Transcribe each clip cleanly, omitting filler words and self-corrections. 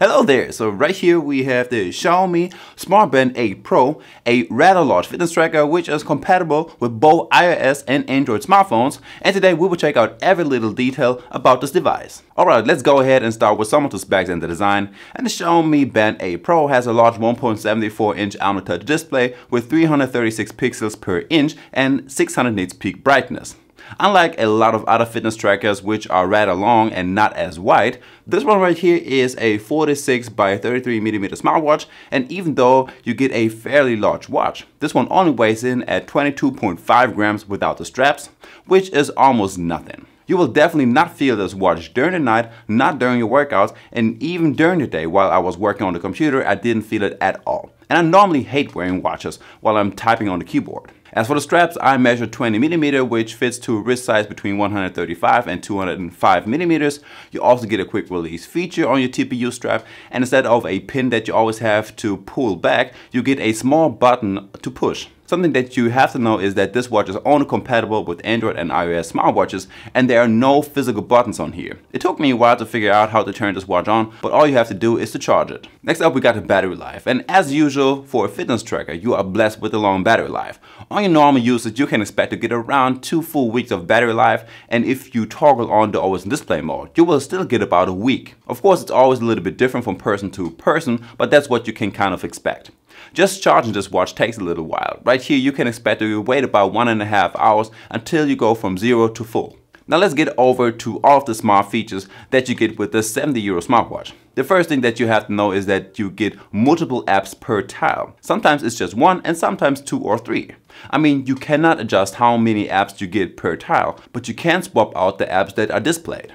Hello there, so right here we have the Xiaomi Smart Band 8 Pro, a rather large fitness tracker which is compatible with both iOS and Android smartphones, and today we will check out every little detail about this device. Alright, let's go ahead and start with some of the specs and the design. And the Xiaomi Band 8 Pro has a large 1.74-inch AMOLED touch display with 336 pixels per inch and 600 nits peak brightness. Unlike a lot of other fitness trackers which are rather long and not as wide, this one right here is a 46 by 33mm smartwatch, and even though you get a fairly large watch, this one only weighs in at 22.5 grams without the straps, which is almost nothing. You will definitely not feel this watch during the night, not during your workouts, and even during the day while I was working on the computer, I didn't feel it at all. And I normally hate wearing watches while I'm typing on the keyboard. As for the straps, I measured 20mm, which fits to a wrist size between 135 and 205mm. You also get a quick release feature on your TPU strap, and instead of a pin that you always have to pull back, you get a small button to push. Something that you have to know is that this watch is only compatible with Android and iOS smartwatches, and there are no physical buttons on here. It took me a while to figure out how to turn this watch on, but all you have to do is to charge it. Next up, we got the battery life, and as usual for a fitness tracker, you are blessed with a long battery life. On your normal usage, you can expect to get around 2 full weeks of battery life, and if you toggle on the always display mode, you will still get about a week. Of course, it's always a little bit different from person to person, but that's what you can kind of expect. Just charging this watch takes a little while. Right here you can expect to wait about 1.5 hours until you go from 0 to full. Now let's get over to all of the smart features that you get with this €70 smartwatch. The first thing that you have to know is that you get multiple apps per tile. Sometimes it's just 1 and sometimes 2 or 3. I mean, you cannot adjust how many apps you get per tile, but you can swap out the apps that are displayed.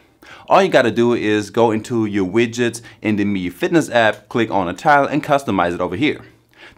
All you gotta do is go into your widgets in the Mi Fitness app, click on a tile and customize it over here.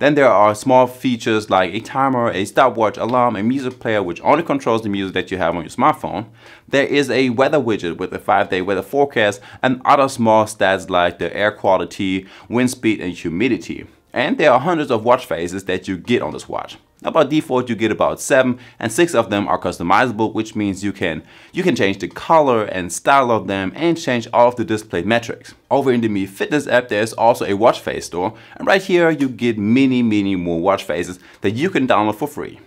Then there are small features like a timer, a stopwatch, alarm, a music player which only controls the music that you have on your smartphone. There is a weather widget with a 5-day weather forecast and other small stats like the air quality, wind speed and humidity. And there are hundreds of watch faces that you get on this watch. Now by default you get about 7 and 6 of them are customizable, which means you can change the color and style of them and change all of the displayed metrics. Over in the Mi Fitness app there's also a watch face store, and right here you get many more watch faces that you can download for free.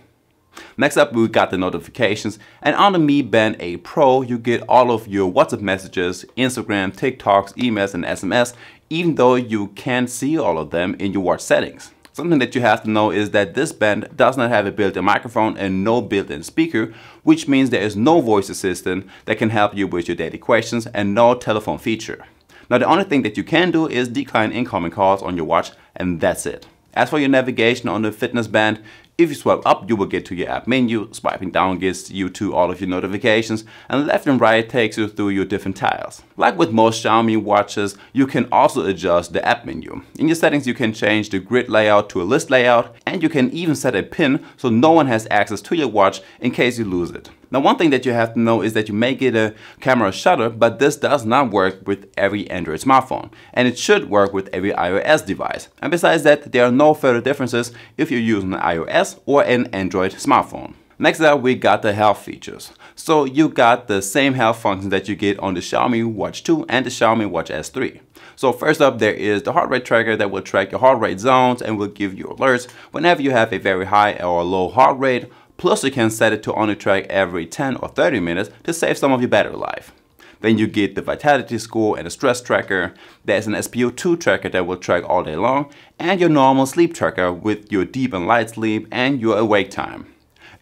Next up we got the notifications, and on the Mi Band 8 Pro you get all of your WhatsApp messages, Instagram, TikToks, emails and SMS, even though you can't see all of them in your watch settings. Something that you have to know is that this band does not have a built-in microphone and no built-in speaker, which means there is no voice assistant that can help you with your daily questions and no telephone feature. Now the only thing that you can do is decline incoming calls on your watch, and that's it. As for your navigation on the fitness band, if you swipe up, you will get to your app menu, swiping down gets you to all of your notifications, and left and right takes you through your different tiles. Like with most Xiaomi watches, you can also adjust the app menu. In your settings, you can change the grid layout to a list layout, and you can even set a pin so no one has access to your watch in case you lose it. Now one thing that you have to know is that you may get a camera shutter, but this does not work with every Android smartphone, and it should work with every iOS device. And besides that, there are no further differences if you're using an iOS or an Android smartphone. Next up we got the health features. So you got the same health functions that you get on the Xiaomi Watch 2 and the Xiaomi Watch S3. So first up there is the heart rate tracker that will track your heart rate zones and will give you alerts whenever you have a very high or low heart rate. Plus you can set it to only track every 10 or 30 minutes to save some of your battery life. Then you get the vitality score and a stress tracker. There's an SpO2 tracker that will track all day long, and your normal sleep tracker with your deep and light sleep and your awake time.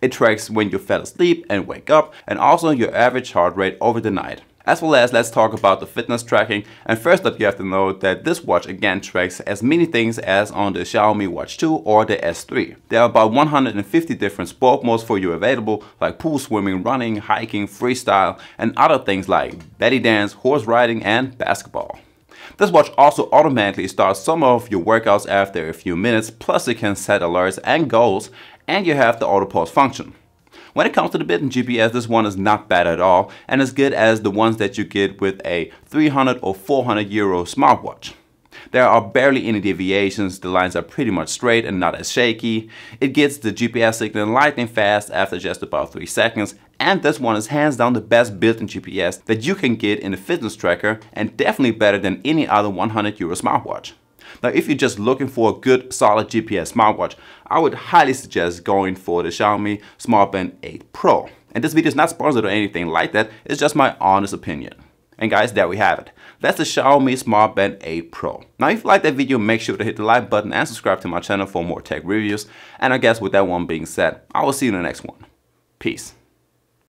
It tracks when you fell asleep and wake up, and also your average heart rate over the night. As well as, let's talk about the fitness tracking, and first up you have to know that this watch again tracks as many things as on the Xiaomi Watch 2 or the S3. There are about 150 different sport modes for you available, like pool swimming, running, hiking, freestyle, and other things like belly dance, horse riding and basketball. This watch also automatically starts some of your workouts after a few minutes, plus it can set alerts and goals, and you have the auto pause function. When it comes to the built-in GPS, this one is not bad at all, and as good as the ones that you get with a 300 or 400 euro smartwatch. There are barely any deviations, the lines are pretty much straight and not as shaky. It gets the GPS signal lightning fast after just about 3 seconds, and this one is hands down the best built-in GPS that you can get in a fitness tracker, and definitely better than any other €100 smartwatch. Now, if you're just looking for a good solid GPS smartwatch, I would highly suggest going for the Xiaomi Smart Band 8 Pro. And this video is not sponsored or anything like that, it's just my honest opinion. And guys, there we have it. That's the Xiaomi Smart Band 8 Pro. Now, if you like that video, make sure to hit the like button and subscribe to my channel for more tech reviews. And I guess with that one being said, I will see you in the next one. Peace.